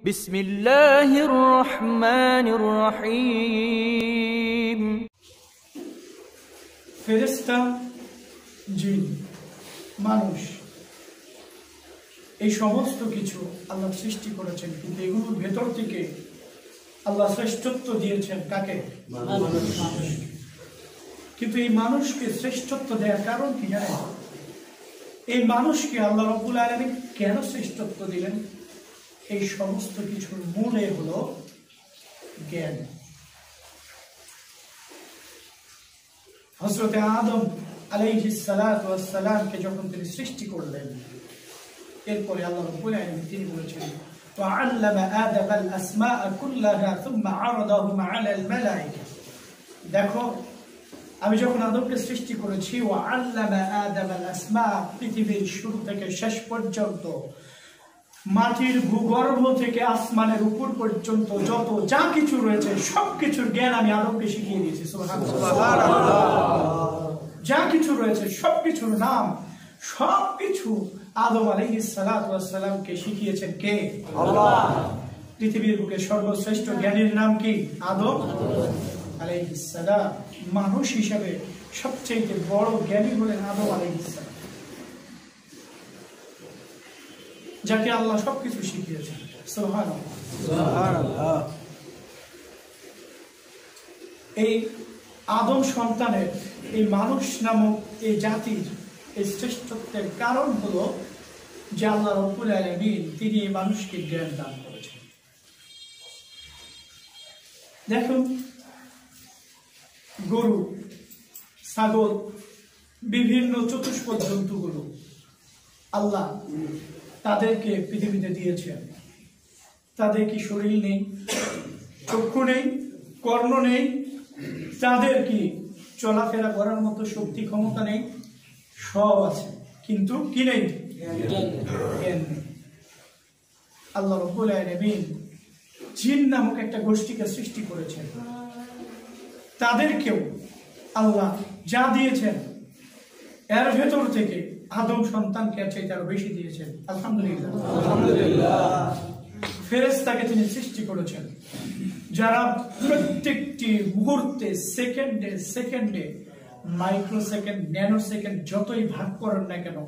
বিসমিল্লাহির রহমানির রহিম। ফেরেশতা, জিন, মানুষ, এই সমস্ত কিছু আল্লাহ সৃষ্টি করেছেন, কিন্তু এগুলোর ভেতর থেকে আল্লাহ শ্রেষ্ঠত্ব দিয়েছেন কাকে? মানুষকে। কিন্তু এই মানুষকে শ্রেষ্ঠত্ব দেওয়ার কারণ কি জানেন? এই মানুষকে আল্লাহ রাব্বুল আলামিন কেন শ্রেষ্ঠত্ব দিলেন? এই সমস্ত কিছুর মূলে হলো জ্ঞান। হযরত আদম আলাইহিস সালাতু ওয়াস সালামকে যখন তিনি সৃষ্টি করলেন, এরপরে আল্লাহ রাব্বুল আলামিন তিনি বলেছেন وعلم آدم الأسماء كلها ثم عرضهم على الملائكة। দেখো, আমি যখন আদমকে সৃষ্টি করেছি, وعلم آدم الأسماء, পৃথিবীর শুরু থেকে শেষ পর্যন্ত, মাটির ভূগর্ভ থেকে আসমানের উপর পর্যন্ত যত যা কিছু রয়েছে সবকিছুর জ্ঞান আমি আদমকে শিখিয়ে দিয়েছি। সুবহানাল্লাহ। যা কিছু রয়েছে সবকিছুর নাম, সবকিছু আদম আলাইহিস সালাতু ওয়াস সালামকে শিখিয়েছেন কে? আল্লাহ। পৃথিবীর বুকে সর্বশ্রেষ্ঠ জ্ঞানীর নাম কি? আদম আলাইহিস সালাম। মানুষ হিসেবে সবচেয়ে বড় জ্ঞানী হলেন আদম আলাইহিস সালাম, যাকে আল্লাহ সবকিছু শিখিয়েছেন। সুবহানাল্লাহ। এই আদম সন্তানের, এই মানুষ নামক এই জাতির এই শ্রেষ্ঠত্বের কারণ হলো যে আল্লাহ রাব্বুল আলামিন তিনি এই মানুষকে জ্ঞান দান করেছেন। দেখুন, গরু, ছাগল, বিভিন্ন চতুষ্পদ জন্তুগুলো আল্লাহ তাদেরকে পৃথিবীতে দিয়েছেন। তাদের কি শরীর নেই, চক্ষু নেই, কর্ণ নেই? তাদের কি চলাফেরা করার মতো শক্তি ক্ষমতা নেই? সব আছে, কিন্তু কি নেই? জ্ঞান নেই। আল্লাহ রাব্বুল আলামিন জিন নামক একটা গোষ্ঠীকে সৃষ্টি করেছেন। তাদেরকেও আল্লাহ যা দিয়েছেন এর ভেতর থেকে আদম সন্তানকে চাইতে আরো বেশি দিয়েছেন। আলহামদুলিল্লাহ। ফেরেশতাকে তিনি সৃষ্টি করেছেন, যারা প্রত্যেকটি মুহূর্তে, সেকেন্ডে সেকেন্ডে, মাইক্রো সেকেন্ড, ন্যানো সেকেন্ড যতই ভাগ করেন না কেন,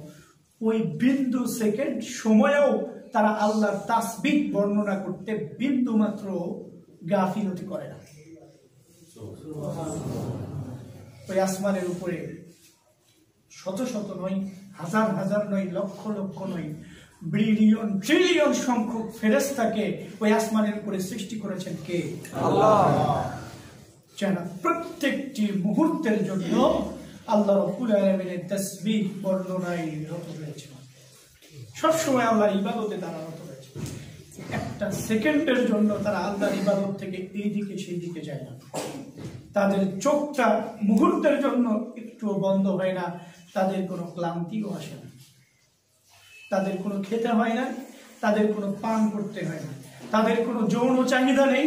ওই বিন্দু সেকেন্ড সময়েও তারা আল্লাহর তাসবিহ বর্ণনা করতে বিন্দু মাত্র গাফিলতি করে না। ওই আসমানের উপরে শত শত নয়, হাজার হাজার নয়, লক্ষ লক্ষ নয়, বিলিয়ন ট্রিলিয়ন সংখ্যক ফেরেশতাকে ওই আসমানের উপরে সৃষ্টি করেছেন কে? আল্লাহ। যারা প্রত্যেকটি মুহূর্তের জন্য আল্লাহ রাব্বুল আলামিনের তাসবিহ বর্ণনায় রত রয়েছে। সবসময় আল্লাহর ইবাদতে তারা রত রয়েছে। একটা সেকেন্ডের জন্য তারা আল্লাহর ইবাদত থেকে এই দিকে সেই দিকে যায় না। তাদের চোখটা মুহূর্তের জন্য একটু বন্ধ হয় না, তাদের কোনো ক্লান্তিও আসে না, তাদের কোনো খেতে হয় না, তাদের কোনো পান করতে হয় না, তাদের কোনো যৌন চাহিদা নেই,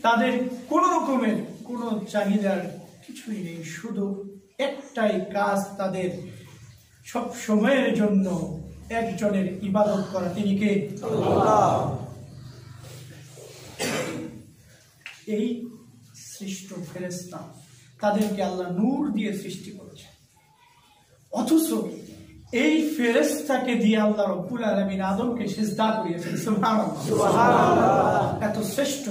তাদের কোনো রকমের কোনো চাহিদার কিছুই নেই। শুধু একটাই কাজ তাদের, সব সময়ের জন্য একজনের ইবাদত করা, তিনি কে? আল্লাহ। এই সৃষ্ট ফেরেশতা, তাদেরকে আল্লাহ নূর দিয়ে সৃষ্টি করেছে, অথচ এই ফেরেশতাকে দিয়ে আল্লাহ রাব্বুল আলামিন আদমকে সিজদা করিয়েছেন। সুবহানাল্লাহ। এত শ্রেষ্ঠ,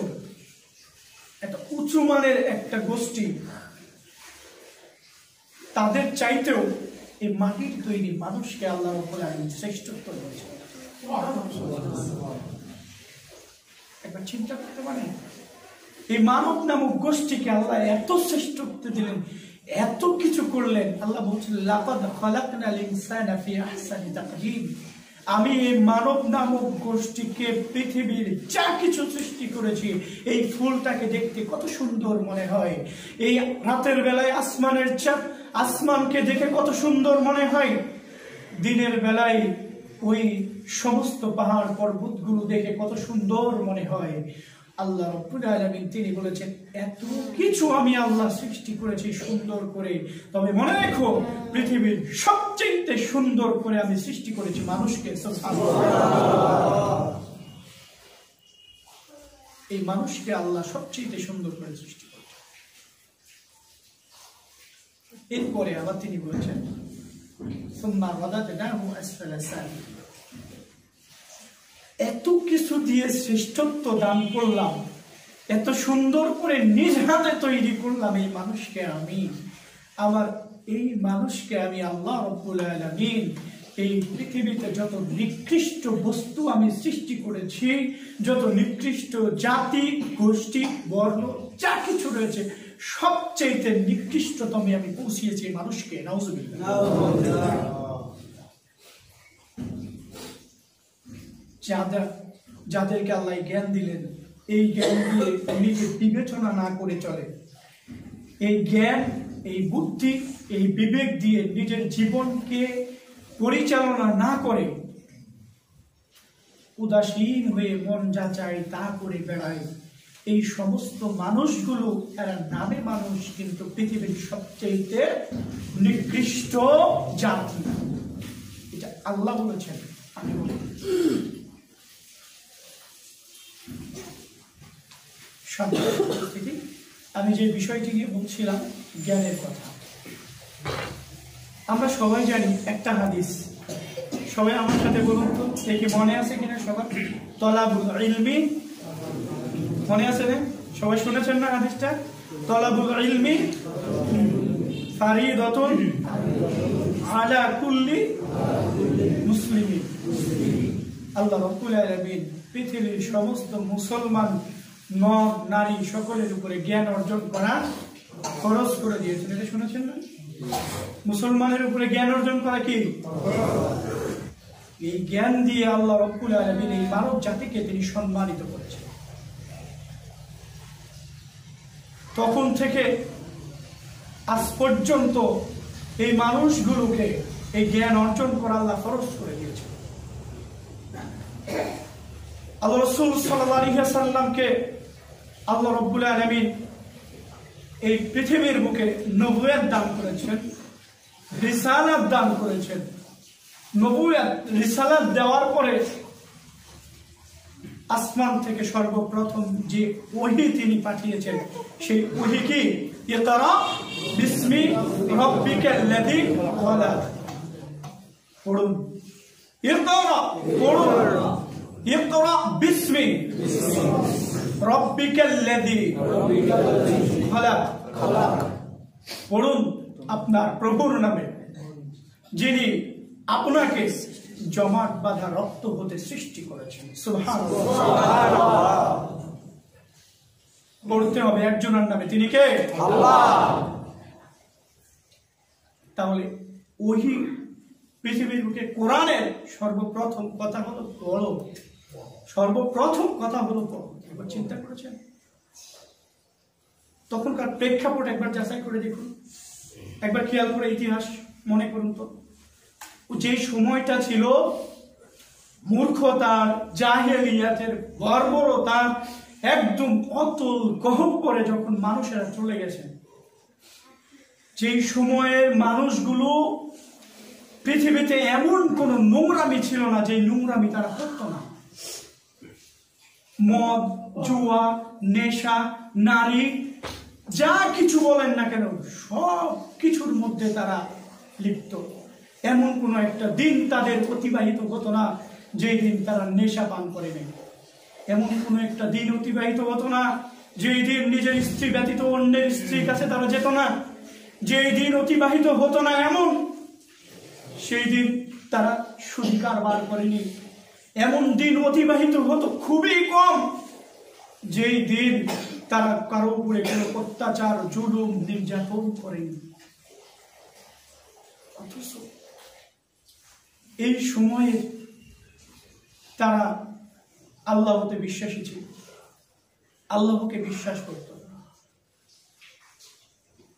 এত উঁচু মানের একটা গোষ্ঠী, তাদের চাইতেও এই মাটির তৈরি মানুষকে আল্লাহ রাব্বুল আলামিন শ্রেষ্ঠত্ব দিয়েছেন। একবার চিন্তা করতে পারেন, এই মানব নামক গোষ্ঠীকে আল্লাহ এত শ্রেষ্ঠত্ব দিলেন, এত কিছু করলেন। আল্লাহ বলছেন লাকাদ খালাকনাল ইনসানা ফি আহসানি তাকওয়িম। আমি এই মানব নামক গোষ্ঠীকে পৃথিবীর যা কিছু সৃষ্টি করেছি, এই ফুলটাকে দেখতে কত সুন্দর মনে হয়, এই রাতের বেলায় আসমানের চাঁদ, আসমানকে দেখে কত সুন্দর মনে হয়, দিনের বেলায় ওই সমস্ত পাহাড় পর্বতগুলো দেখে কত সুন্দর মনে হয়। আল্লাহ রাব্বুল আলামিন তিনি বলেছেন এত কিছু আমি আল্লাহ সৃষ্টি করেছি সুন্দর করে, তবে মনে রেখো পৃথিবীর সবচেয়ে সুন্দর করে আমি সৃষ্টি করেছি মানুষকে। সুবহানাল্লাহ। এই মানুষকে আল্লাহ সবচেয়ে সুন্দর করে সৃষ্টি করেছেন। এরপরে আবার তিনি বলেছেন এত কিছু দিয়ে শ্রেষ্ঠত্ব দান করলাম, এত সুন্দর করে নিজ হাতে তৈরি করলাম এই মানুষকে আমি, আবার এই মানুষকে আমি আল্লাহ রাব্বুল আলামিন এই পৃথিবীতে যত নিকৃষ্ট বস্তু আমি সৃষ্টি করেছি, যত নিকৃষ্ট জাতি গোষ্ঠী বর্ণ যা কিছু রয়েছে সবচেয়ে নিকৃষ্টতম আমি পৌঁছিয়েছি মানুষকে। নাউজুবিল্লাহ। যাদেরকে আল্লাহ জ্ঞান দিলেন, এই জ্ঞান দিয়ে নিজে বিবেচনা না করে চলে, এই জ্ঞান এই বুদ্ধি এই বিবেক দিয়ে নিজের জীবনকে পরিচালনা না করে উদাসীন হয়ে মন যা চায় তা করে বেড়ায়, এই সমস্ত মানুষগুলো এরা নামে মানুষ কিন্তু পৃথিবীর সবচেয়ে নিকৃষ্ট জাতি। এটা আল্লাহ বলেছেন, আমি বলি। আমি যে বিষয়টি নিয়ে বলছিলাম জ্ঞানের কথা, আমরা সবাই জানি একটা হাদিস, সবাই আমার সাথে বলুন তো, দেখি মনে আছে কিনা সবার? তলাবুল ইলমি, মনে আছে না? সবাই শুনেছেন না হাদিসটা? তলাবুল ইলমি ফারিদাতুন আলা কুল্লি মুসলিমিন। আল্লাহ রাব্বুল আলামিন পৃথিবীর সমস্ত মুসলমান নর নারী সকলের উপরে জ্ঞান অর্জন করা ফরজ করে দিয়েছেন। এটা শুনেছেন না? মুসলমানের উপরে জ্ঞান অর্জন করা কি? এই জ্ঞান দিয়ে আল্লাহ রাব্বুল আলামিন এই মানব জাতিকে তিনি সম্মানিত করেছেন। তখন থেকে আজ পর্যন্ত এই মানুষগুলোকে এই জ্ঞান অর্জন করা আল্লাহ ফরজ করে দিয়েছেন। আল্লাহ রাসূল সাল্লাল্লাহু আলাইহি ওয়াসাল্লামকে আল্লাহ রাব্বুল আলামিন এই পৃথিবীর বুকে নবুয়ত দান করেছেন, রিসালাত দান করেছেন। নবুয়ত রিসালাত দেওয়ার পরে আসমান থেকে সর্বপ্রথম যে ওহী তিনি পাঠিয়েছেন, সেই ওহী কি? ইকরা বিসমি রাব্বিকাল্লাযী খলাক। পড়ুন, ইকরা, পড়ুন, ইকরা বিসমি রাব্বিকাল্লাযী খলাক। পড়ুন আপনার প্রভুর নামে, যিনি আপনাকে জমাট বাঁধা রক্ত হতে সৃষ্টি করেছেন। সুবহানাল্লাহ। পড়তে হবে একজনের নামে, তিনি কে? আল্লাহ। তাহলে ওহী পৃথিবীর বুকে কোরআনের সর্বপ্রথম কথা হলো পড়ো, সর্বপ্রথম কথা হলো পড়ো। একবার চিন্তা করেছেন? তখনকার প্রেক্ষাপট একবার যাচাই করে দেখুন, একবার খেয়াল করে ইতিহাস মনে করুন তো। যে সময়টা ছিল মূর্খতার, জাহেলিয়াতের, বর্বরতার একদম অতল গহ্বরে যখন মানুষেরা চলে গেছেন, যেই সময়ের মানুষগুলো পৃথিবীতে এমন কোন নোংরামি ছিল না যে নোংরামি তারা করত না। মদ, জুয়া, নেশা, নারী, যা কিছু বলেন না কেন সব কিছুর মধ্যে তারা লিপ্ত। এমন কোন একটা দিন তাদের অতিবাহিত হতো না যেই দিন তারা নেশা পান করে নেই। এমন কোন একটা দিন অতিবাহিত হতো না যেই দিন নিজের স্ত্রী ব্যতীত অন্যের স্ত্রীর কাছে তারা যেত না। যেই দিন অতিবাহিত হতো না এমন সেই দিন তারা সুদ কারবার করেনি। এমন দিন অতিবাহিত হতো খুবই কম যেই দিন তারা কারো উপরে কোনো অত্যাচার, জুলুম, নির্যাতন করেনি। অথচ এই সময়ে তারা আল্লাহতে বিশ্বাসী ছিল, আল্লাহকে বিশ্বাস করত।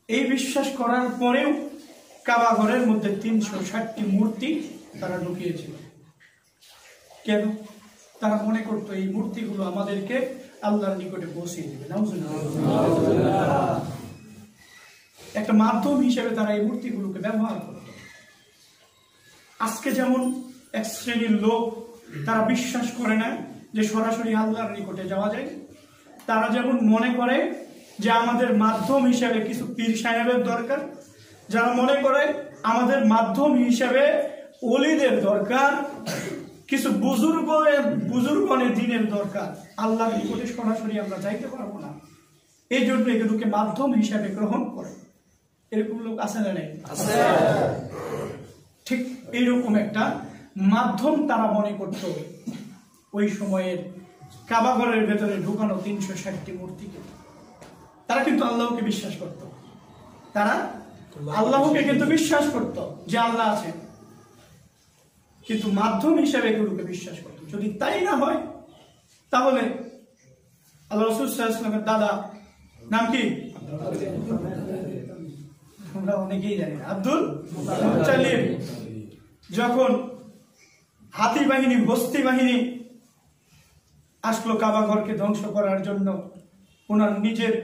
এই বিশ্বাস করার পরেও কাবা ঘরের মধ্যে 360টি মূর্তি তারা ঢুকিয়েছিল। কেন? তারা মনে করতো এই মূর্তিগুলো আমাদেরকে আল্লাহর নিকটে পৌঁছিয়ে দেবে। একটা মাধ্যম হিসেবে তারা এই মূর্তিগুলোকে ব্যবহার করত। আজকে যেমন এক শ্রেণীর লোক তারা বিশ্বাস করে না যে সরাসরি আল্লাহর নিকটে যাওয়া যায়, তারা যেমন মনে করে যে আমাদের মাধ্যম হিসাবে কিছু পীর সাহেবের দরকার, যারা মনে করে আমাদের মাধ্যম হিসাবে ওলিদের দরকার, কিছু বুজুর্গনের দিনের দরকার, আল্লাহর নিকটে সরাসরি আমরা যাইতে পারবো না, এই জন্য এগুলোকে মাধ্যম হিসাবে গ্রহণ করে। এরকম লোক আছে না নাই? ঠিক এইরকম একটা মাধ্যম তারা মনে করত ওই সময়ের কাবাঘরের ভেতরে ঢুকানো 360টি মূর্তিকে। তারা কিন্তু আল্লাহকে বিশ্বাস করত, তারা আল্লাহকে কিন্তু বিশ্বাস করত যে আল্লাহ আছে, কিন্তু মাধ্যম হিসাবে এগুলোকে বিশ্বাস করত। যদি তাই না হয় তাহলে আল্লাহ রাসূল সাল্লাল্লাহু আলাইহি ওয়াসাল্লামের দাদা নাম কি? আমরা অনেকেই জানি, আব্দুল মুত্তালিব। যখন হাতি বাহিনী, বস্তি বাহিনী আসলো কাবা ঘরকে ধ্বংস করার জন্য, ওনার নিজের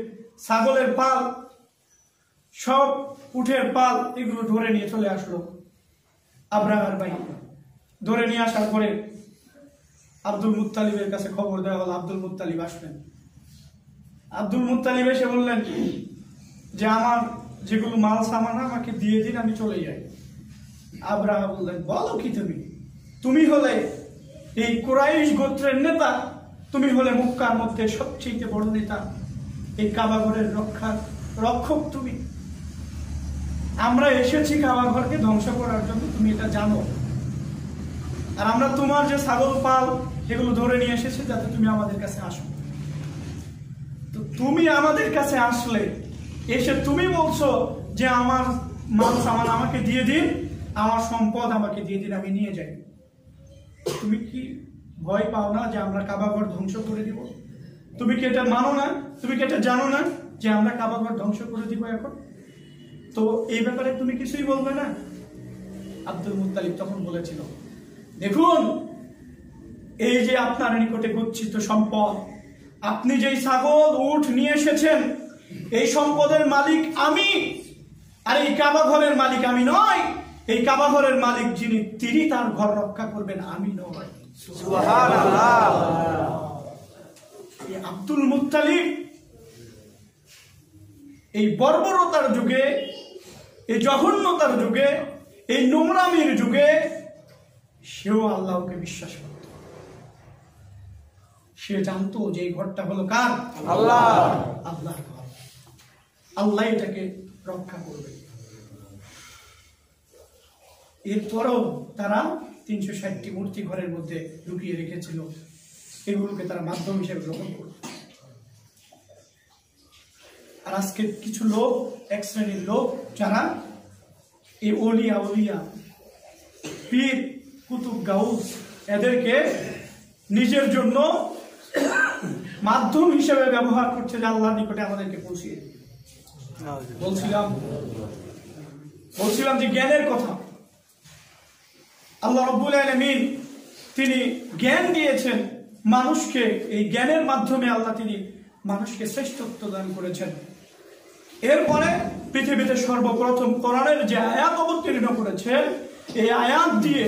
ছাগলের পাল, সব উটের পাল এগুলো ধরে নিয়ে চলে আসলো আব্রাহার বাহিনী। ধরে নিয়ে আসার পরে আব্দুল মুত্তালিবের কাছে খবর দেওয়া হলো আব্দুল মুত্তালিব আসবেন। আব্দুল মুত্তালিব এসে বললেন যে আমার যেগুলো মাল সামান আমাকে দিয়ে দিন, আমি চলে যাই। আব্রাহা বললেন, বলো কি তুমি হলে এই কুরাইশ গোত্রের নেতা, তুমি হলে মক্কার মধ্যে সবচেয়ে বড় নেতা, এই কাবা ঘরের রক্ষক তুমি। আমরা এসেছি কাবা ঘরকে ধ্বংস করার জন্য, তুমি এটা জানো, আর আমরা তোমার যে ছাগল পাল এগুলো ধরে নিয়ে এসেছি যাতে তুমি আমাদের কাছে আসো। তো তুমি আমাদের কাছে আসলে এসে তুমি বলছো যে আমার মাল সামান আমাকে দিয়ে দিন, আমার সম্পদ আমাকে দিয়ে দিন, আমি নিয়ে যাই। তুমি কি ভয় পাও না যে আমরা কাবা ঘর ধ্বংস করে দিব? তুমি কি এটা মানো না? তুমি কি এটা জানো না যে আমরা কাবা ঘর ধ্বংস করে দিব এখন? তো এই ব্যাপারে তুমি কিছুই বলবে না? আব্দুল মুত্তালিব তখন বলেছিল, দেখুন, এই যে আপনার নিকটে গচ্ছিত সম্পদ, আপনি যেই ছাগল উট নিয়ে এসেছেন, এই সম্পদের মালিক আমি, আর এই কাবা ঘরের মালিক আমি নয়। এই কাবা ঘরের মালিক যিনি, তিনি তার ঘর রক্ষা করবেন, আমি নয়। সুবহানাল্লাহ। এই আব্দুল মুত্তালিব এই বর্বরতার যুগে, এই জঘন্যতার যুগে, এই নোংরামির যুগে সেও আল্লাহকে বিশ্বাস করত। সে জানতো যে এই ঘরটা হলো কার? আল্লাহ, আল্লাহর ঘর, আল্লাহ এটাকে রক্ষা করবে। এরপরও তারা 360টি মূর্তি ঘরের মধ্যে ঢুকিয়ে রেখেছিল, এগুলোকে তারা মাধ্যম হিসেবে গ্রহণ করত। আর আজকে কিছু লোক, এক শ্রেণীর লোক, যারা এই ওলিয়া পীর, কুতুব, গাউস, এদেরকে নিজের জন্য মাধ্যম হিসেবে ব্যবহার করছে যে আল্লাহর নিকটে আমাদেরকে পৌঁছিয়ে। বলছিলাম যে জ্ঞানের কথা। আল্লাহ রাব্বুল আলামিন তিনি জ্ঞান দিয়েছেন মানুষকে, এই জ্ঞানের মাধ্যমে আল্লাহ তিনি মানুষকে শ্রেষ্ঠত্ব দান করেছেন। এরপরে পৃথিবীতে সর্বপ্রথম কোরআনের যে আয়াত অবতীর্ণ করেছেন, এই আয়াত দিয়ে,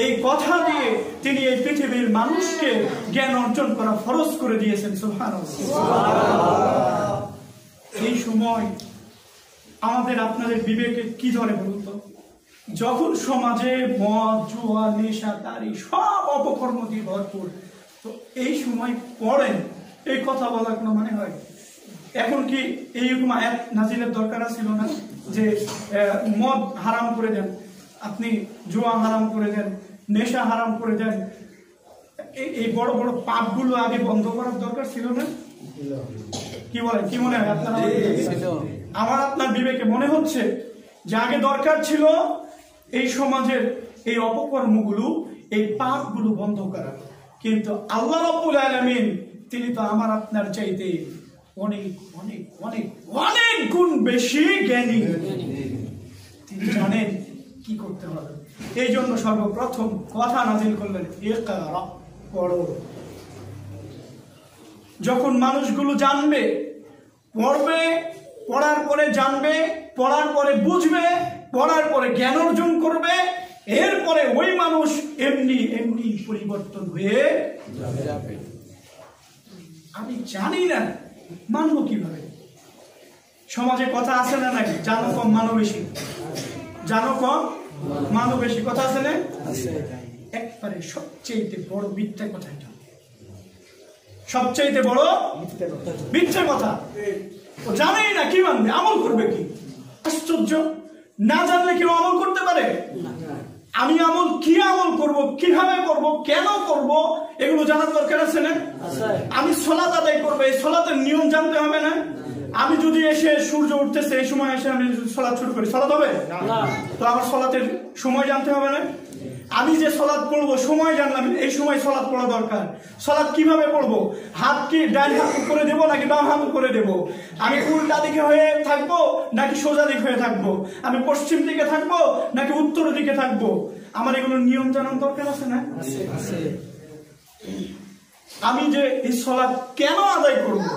এই কথা দিয়ে তিনি এই পৃথিবীর মানুষকে জ্ঞান অর্জন করা ফরজ করে দিয়েছেন। সুবহানাল্লাহ। এই সময় আমাদের আপনাদের বিবেকে কি ধরে বলুন তো? যখন সমাজে মদ, জুয়া, নেশা, তারি সব অপকর্ম দিয়ে ভরপুর, তো এই সময় পড়েন এই কথা বলার কোনো মানে হয়? এখন কি এইরকম আয়াত নাজিলের দরকার ছিল না যে মদ হারাম করে দেন, আপনি জুয়া হারাম করে দেন, নেশা হারাম করে দেন, এই বড় বড় পাপগুলো আগে বন্ধ করার দরকার ছিল না? কি বলেন, কি মনে হয় আপনার? আমার আপনার বিবেকে মনে হচ্ছে যে আগে দরকার ছিল এই সমাজের এই অপকর্মগুলো, এই পাপগুলো বন্ধ করা। কিন্তু আল্লাহ রাব্বুল আলামিন তিনি তো আমার আপনার চাইতে অনেক অনেক অনেক অনেক গুণ বেশি জ্ঞানী। তিনি জানেন কি করতে হবে। এই জন্য সর্বপ্রথম কথা নাজিল করলেন, ইকরা, পড়ো। যখন মানুষগুলো জানবে, পড়বে, পড়ার পরে জানবে, পড়ার পরে বুঝবে, পড়ার পরে জ্ঞান অর্জন করবে, এরপরে ওই মানুষ এমনি এমনি পরিবর্তন হয়ে যাবে। আমি জানি না, মানবো কিভাবে? সমাজে কথা আছে না নাকি, জানো কম মানো বেশি, জানো কম মানো বেশি, কথা আছে না? একবারে সবচেয়ে বড় মিথ্যা কথা এটা, সবচেয়ে বড় মিথ্যা কথা। ও জানেই না, কি মানবে, আমল করবে কি? আশ্চর্য, না জানলে কেউ আমল করতে পারে? আমি আমল কি আমল করব, কিভাবে করব, কেন করব, এগুলো জানার দরকার আছে না? আমি সালাত আদায় করব, এই সালাতের নিয়ম জানতে হবে না? আমি যদি এসে সূর্য উঠতেছে এই সময় এসে আমি সালাত শুরু করি, সালাত হবে না? তো আমার সালাতের সময় জানতে হবে না? আমি যে সালাত পড়বো সময় জানলাম, এই সময় সালাত পড়া দরকার। সালাত কিভাবে পড়বো? হাত কি ডান হাত করে দেবো নাকি বাম হাত করে দেবো? আমি উল্টা দিকে হয়ে থাকবো নাকি সোজা দিক হয়ে থাকবো? আমি পশ্চিম দিকে থাকবো নাকি উত্তর দিকে থাকবো? আমার এগুলো নিয়ম জানার দরকার আছে না? আমি যে এই সালাত কেন আদায় করবো,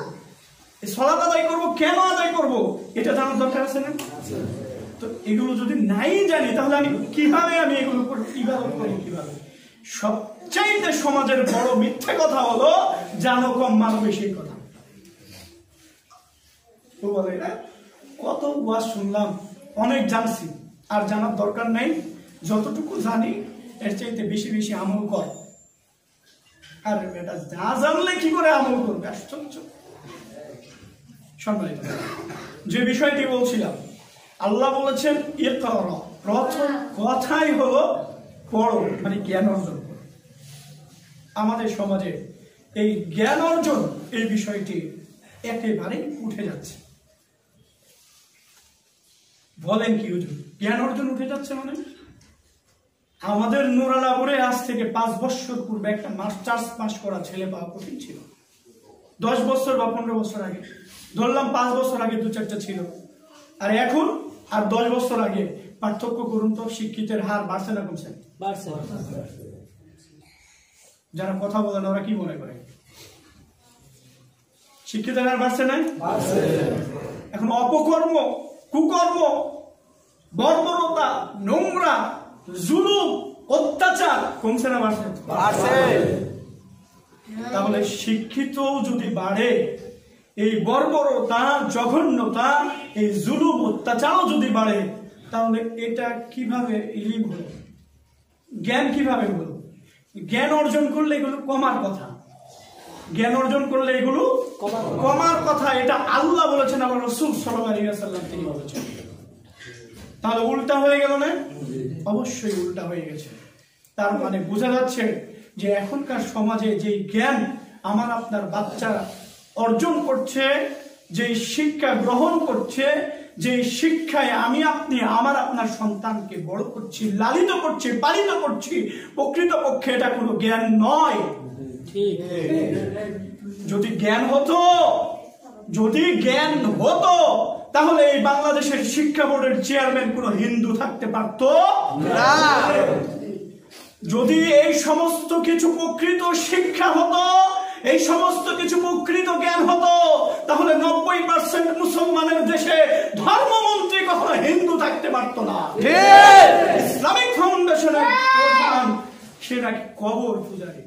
এই সালাত আদায় করবো কেন আদায় করবো, এটা জানার দরকার আছে না? তো এগুলো যদি নাই জানি তাহলে আমি কিভাবে এগুলো ইবাদত করবো কিভাবে? সবচাইতে সমাজের বড় মিথ্যা কথা হলো জানো কম মানো বেশি কথা। কত ওয়াজ শুনলাম, অনেক জানছি, আর জানার দরকার নাই। যতটুকু জানি এর চাইতে বেশি বেশি আমল কর। আর এটা না জানলে কি করে আমল করবে? আশ্চর্য। সম্মানিত, যে বিষয়টি বলছিলাম, আল্লাহ বলেছেন ইকরা, প্রথম কথাই হলো পড়ো, মানে জ্ঞান অর্জন করো। আমাদের সমাজে এই জ্ঞান অর্জন এই বিষয়টি একেবারেই উঠে যাচ্ছে। বলেন কি হুজুর, জ্ঞান অর্জন উঠে যাচ্ছে মানে? আমাদের নুরালাপুরে আজ থেকে 5 বছর পূর্বে একটা মাস্টার্স পাস করা ছেলে পাওয়া কঠিন ছিল। 10 বছর বা 15 বছর আগে, ধরলাম 5 বছর আগে 2-4টা ছিল, আর এখন আর 10 বছর আগে পার্থক্য করুন তো। শিক্ষিতের হার বাড়ছে না কমছে? যারা কথা বলে না ওরা কি মনে করে? শিক্ষিতের হার বাড়ছে না? এখন অপকর্ম, কুকর্ম, বর্বরতা, নোংরা, জুলুম, অত্যাচার কমছে না বাড়ছে? তাহলে শিক্ষিত যদি বাড়ে, এই বর্বরতা, জঘন্যতা, এই জুলুম, অত্যাচারও যদি বাড়ে, তাহলে এটা কিভাবে ইলিম হলো? জ্ঞান কিভাবে হলো? জ্ঞান অর্জন করলে এগুলো কমার কথা, জ্ঞান অর্জন করলে এগুলো কমার কথা। এটা আল্লাহ বলেছেন, আমার রাসূল সাল্লাল্লাহু আলাইহি ওয়াসাল্লাম তিনি বলেছেন। তাহলে উল্টা হয়ে গেল না? অবশ্যই উল্টা হয়ে গেছে। তার মানে বোঝা যাচ্ছে যে এখনকার সমাজে যে জ্ঞান আমার আপনার বাচ্চা অর্জন করছে, যে শিক্ষা গ্রহণ করছে, যে শিক্ষায় আমি আপনি আমার আপনার সন্তানকে বড় করছি, লালিত করছি, পালিত করছি, প্রকৃতপক্ষে এটা কোনো জ্ঞান নয়। যদি জ্ঞান হতো, যদি জ্ঞান হতো, তাহলে এই বাংলাদেশের শিক্ষা বোর্ডের চেয়ারম্যান কোনো হিন্দু থাকতে পারত না। যদি এই সমস্ত কিছু প্রকৃত শিক্ষা হতো, এই সমস্ত কিছু প্রকৃত জ্ঞান হতো, তাহলে 90% মুসলমানের দেশে ধর্মমন্ত্রী কখনো হিন্দু থাকতে পারত না। ইসলামিক ফাউন্ডেশনের প্রধান সে নাকি কবর পূজারী।